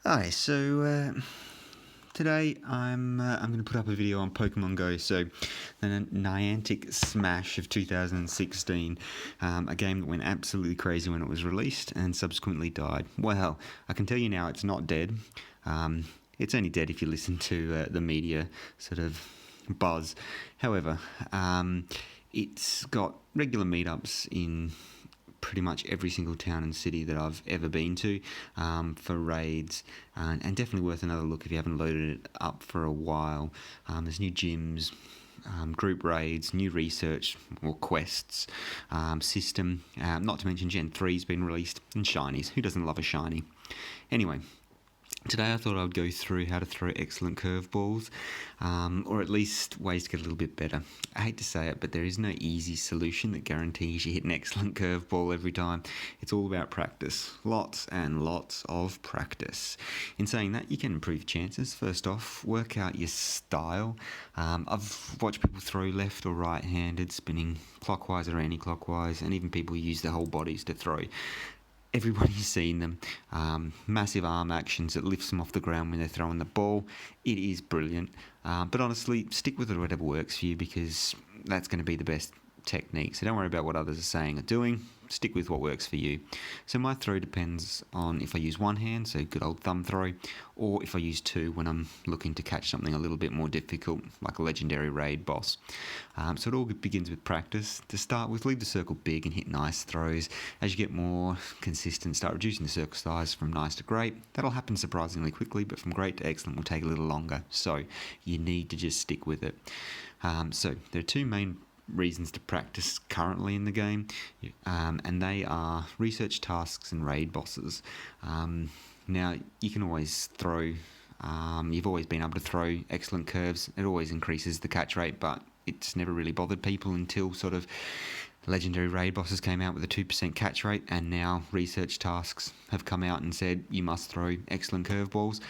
Hi, today I'm going to put up a video on Pokemon Go. So the Niantic Smash of 2016, a game that went absolutely crazy when it was released and subsequently died. Well, I can tell you now it's not dead. It's only dead if you listen to the media sort of buzz. However, it's got regular meetups in pretty much every single town and city that I've ever been to for raids, and definitely worth another look if you haven't loaded it up for a while. There's new gyms, group raids, new research or quests, system, not to mention Gen 3's been released, and shinies. Who doesn't love a shiny? Anyway, today I thought I would go through how to throw excellent curveballs, or at least ways to get a little bit better. I hate to say it, but there is no easy solution that guarantees you hit an excellent curveball every time. It's all about practice. Lots and lots of practice. In saying that, you can improve your chances. First off, work out your style. I've watched people throw left or right-handed, spinning clockwise or anti-clockwise, and even people use their whole bodies to throw. Everybody's seen them. Massive arm actions that lifts them off the ground when they're throwing the ball. It is brilliant. But honestly, stick with it, whatever works for you, because that's going to be the best technique. So don't worry about what others are saying or doing. Stick with what works for you. So my throw depends on if I use one hand, so good old thumb throw, or if I use two when I'm looking to catch something a little bit more difficult, like a legendary raid boss. So it all begins with practice. To start with, leave the circle big and hit nice throws. As you get more consistent, start reducing the circle size from nice to great. That'll happen surprisingly quickly, but from great to excellent will take a little longer. So you need to just stick with it. So there are two main reasons to practice currently in the game, and they are research tasks and raid bosses. Now, you can always throw, you've always been able to throw excellent curves. It always increases the catch rate, but it's never really bothered people until sort of legendary raid bosses came out with a 2% catch rate, and now research tasks have come out and said you must throw excellent curveballs.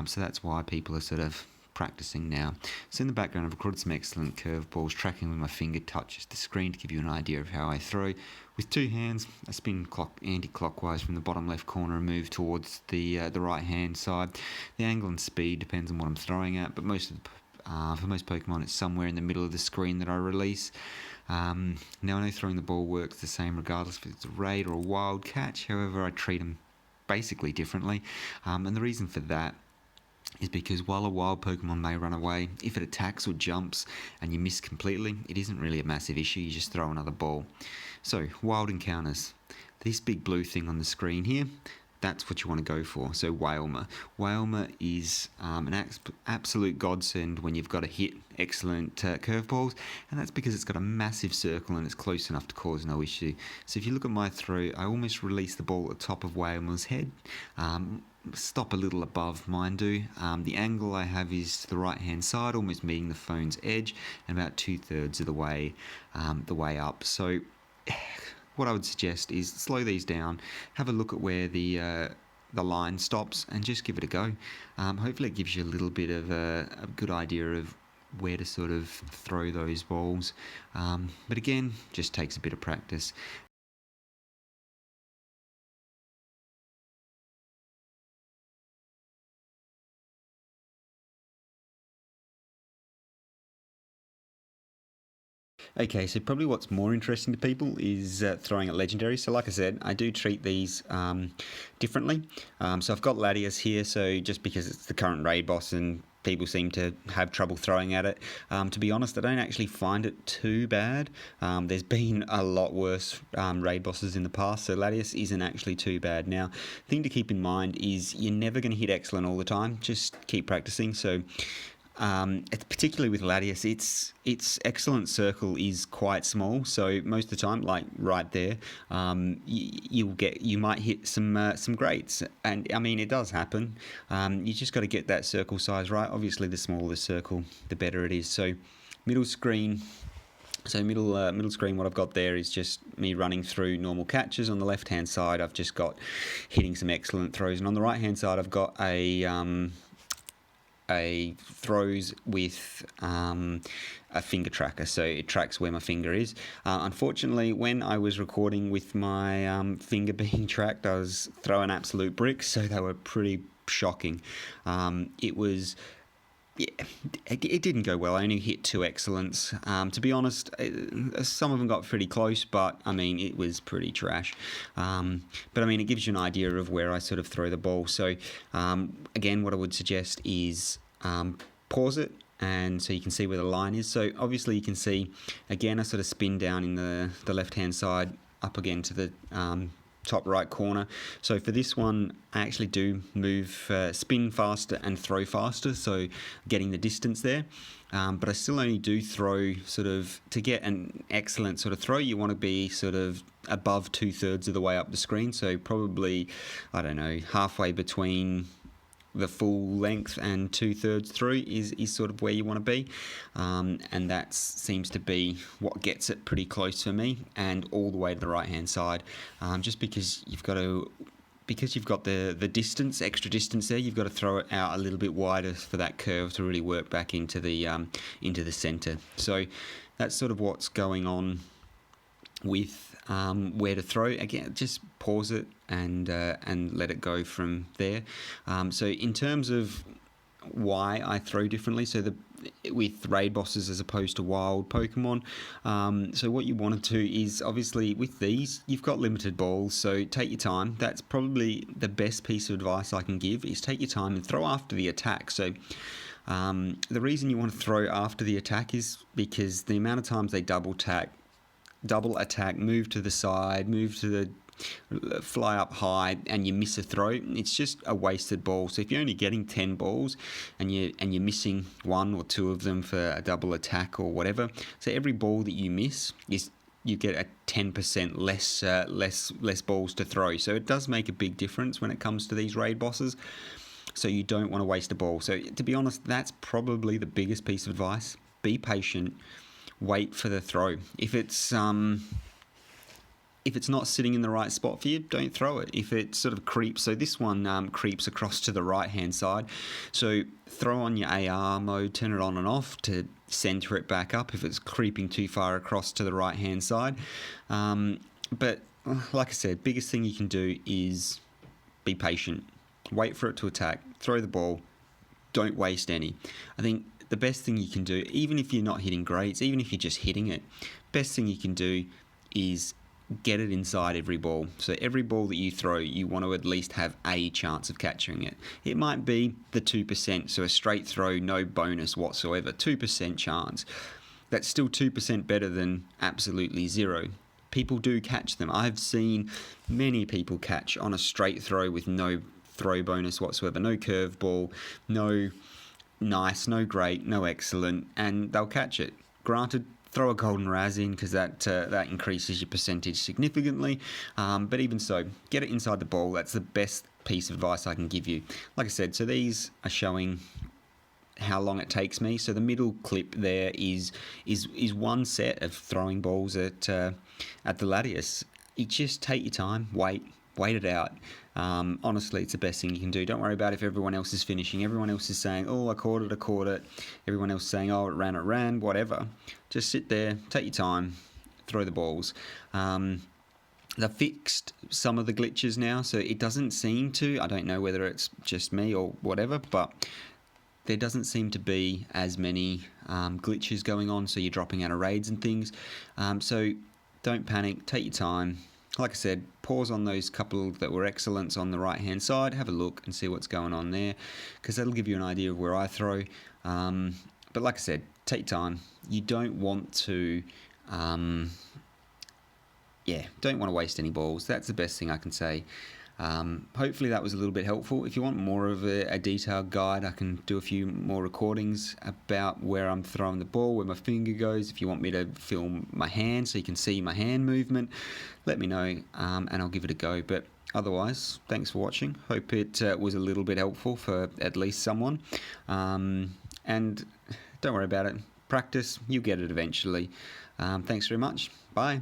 So that's why people are sort of practicing now. So in the background, I've recorded some excellent curveballs, tracking with my finger touches the screen to give you an idea of how I throw. With two hands, I spin anti-clockwise from the bottom left corner and move towards the right hand side. The angle and speed depends on what I'm throwing at, but for most Pokemon, it's somewhere in the middle of the screen that I release. Now, I know throwing the ball works the same regardless if it's a raid or a wild catch. However, I treat them basically differently, and the reason for that is because while a wild Pokemon may run away, if it attacks or jumps and you miss completely, it isn't really a massive issue. You just throw another ball. So, wild encounters. This big blue thing on the screen here, that's what you want to go for. So Wailmer. Wailmer is an absolute godsend when you've got to hit excellent curveballs, and that's because it's got a massive circle and it's close enough to cause no issue. So if you look at my throw, I almost release the ball at the top of Wailmer's head. Stop a little above, mine do. The angle I have is to the right hand side, almost meeting the phone's edge, and about 2/3 of the way up. So what I would suggest is slow these down, have a look at where the line stops, and just give it a go. Hopefully it gives you a little bit of a good idea of where to sort of throw those balls. But again, just takes a bit of practice. Okay, so probably what's more interesting to people is throwing at legendaries. So like I said, I do treat these differently. So I've got Latias here, so just because it's the current raid boss and people seem to have trouble throwing at it. To be honest, I don't actually find it too bad. There's been a lot worse raid bosses in the past, so Latias isn't actually too bad. Now, the thing to keep in mind is you're never going to hit excellent all the time. Just keep practicing. So it's particularly with Latias, its excellent circle is quite small, so most of the time, like right there, you might hit some greats, and I mean it does happen. You just got to get that circle size right. Obviously, the smaller the circle, the better it is. So middle screen. So middle screen, what I've got there is just me running through normal catches. On the left hand side, I've just got hitting some excellent throws, and on the right hand side, I've got throws with a finger tracker, so it tracks where my finger is. Unfortunately, when I was recording with my finger being tracked, I was throwing absolute bricks, so they were pretty shocking. It was... Yeah, it didn't go well. I only hit 2 excellents. To be honest, some of them got pretty close, but I mean, it was pretty trash. But I mean, it gives you an idea of where I sort of throw the ball. So again, what I would suggest is pause it, and so you can see where the line is. So obviously you can see, again, I sort of spin down in the left-hand side, up again to the top right corner. So for this one, I actually do move, spin faster and throw faster, so getting the distance there. But I still only do throw sort of, to get an excellent sort of throw, you want to be sort of above 2/3 of the way up the screen. So probably, I don't know, halfway between the full length and 2/3 through is sort of where you want to be, and that seems to be what gets it pretty close for me, and all the way to the right hand side, just because you've got the distance, extra distance there, you've got to throw it out a little bit wider for that curve to really work back into the center. So that's sort of what's going on with where to throw. Again, just pause it and let it go from there. So in terms of why I throw differently, so with raid bosses as opposed to wild Pokemon, so what you want to do is, obviously with these you've got limited balls, so take your time. That's probably the best piece of advice I can give, is take your time and throw after the attack. So the reason you want to throw after the attack is because the amount of times they double attack, move to the side, fly up high, and you miss a throw, it's just a wasted ball. So if you're only getting 10 balls and you're missing 1 or 2 of them for a double attack or whatever, so every ball that you miss is, you get a 10% less balls to throw. So it does make a big difference when it comes to these raid bosses. So you don't want to waste a ball. So to be honest, that's probably the biggest piece of advice. Be patient. Wait for the throw. If it's not sitting in the right spot for you, don't throw it. If it sort of creeps, so this one creeps across to the right hand side, so throw on your AR mode, turn it on and off to center it back up if it's creeping too far across to the right hand side. But like I said, biggest thing you can do is be patient. Wait for it to attack. Throw the ball. Don't waste any. I think the best thing you can do, even if you're not hitting greats, even if you're just hitting it, best thing you can do is get it inside every ball. So every ball that you throw, you want to at least have a chance of catching it. It might be the 2%, so a straight throw, no bonus whatsoever, 2% chance. That's still 2% better than absolutely zero. People do catch them. I've seen many people catch on a straight throw with no throw bonus whatsoever, no curveball, no nice, no great, no excellent, and they'll catch it. Granted, throw a golden raz in, because that increases your percentage significantly, but even so, get it inside the ball. That's the best piece of advice I can give you. Like I said, so these are showing how long it takes me. So the middle clip there is one set of throwing balls at the Latias. You just take your time, wait it out. Honestly, it's the best thing you can do. Don't worry about if everyone else is finishing. Everyone else is saying, oh, I caught it. Everyone else is saying, oh, it ran, whatever. Just sit there, take your time, throw the balls. They've fixed some of the glitches now, so it doesn't seem to, I don't know whether it's just me or whatever, but there doesn't seem to be as many glitches going on, so you're dropping out of raids and things. So don't panic, take your time. Like I said, pause on those couple that were excellents on the right hand side, have a look and see what's going on there, because that'll give you an idea of where I throw. But like I said, take time. You don't want to don't want to waste any balls. That's the best thing I can say. Hopefully that was a little bit helpful. If you want more of a detailed guide, I can do a few more recordings about where I'm throwing the ball, where my finger goes. If you want me to film my hand so you can see my hand movement, let me know, and I'll give it a go. But otherwise, thanks for watching. Hope it was a little bit helpful for at least someone. And don't worry about it. Practice, you'll get it eventually. Thanks very much. Bye.